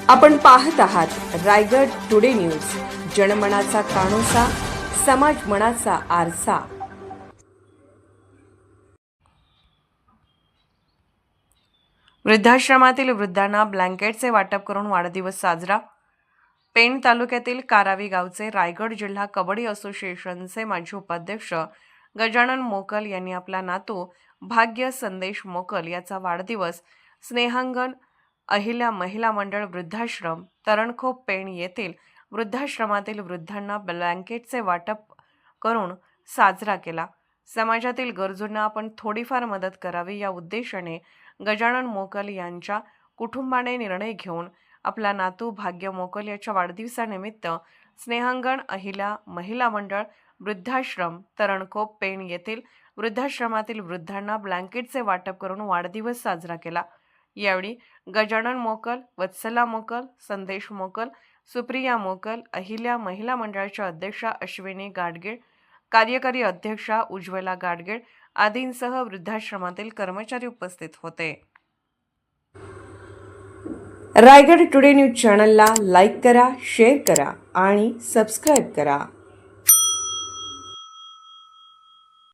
आपण पाहत आहात रायगड टुडे न्यूज, जनमनाचा कानोसा, समाज मनाचा आरसा। वृद्धाश्रमातील वृद्धांना ब्लँकेटचे वाटप करून वाढदिवस साजरा। पेण तालुक्यातील कारावी गावचे रायगड जिल्हा कबड्डी असोसिएशनचे माजी उपाध्यक्ष गजानन मोकल यांनी आपला नातू भाग्य संदेश मोकल याचा वाढदिवस स्नेहांगण अहिल्या महिला मंडळ वृद्धाश्रम तरणखोप पेण येथील वृद्धाश्रमातील वृद्धांना ब्लँकेटचे वाटप करून साजरा केला। समाजातील गरजूंना आपण थोडीफार मदत करावी या उद्देशाने गजानन मोकल यांच्या कुटुंबाने निर्णय घेऊन आपला नातू भाग्य मोकल याच्या वाढदिवसानिमित्त स्नेहांगण अहिल्या महिला मंडळ वृद्धाश्रम तरणखोप पेण येथील वृद्धाश्रमातील वृद्धांना ब्लँकेटचे वाटप करून वाढदिवस साजरा केला। यावेळी गजानन मोकल, वत्सला मोकल, संदेश मोकल, सुप्रिया मोकल, अहिल्या महिला मंडळाच्या अध्यक्षा अश्विनी गाडगीळ, कार्यकारी अध्यक्षा उज्ज्वला गाडगीळ आदींसह वृद्धाश्रमातील कर्मचारी उपस्थित होते। रायगड टुडे न्यूज चॅनलला लाईक करा, शेअर करा आणि सबस्क्राईब करा।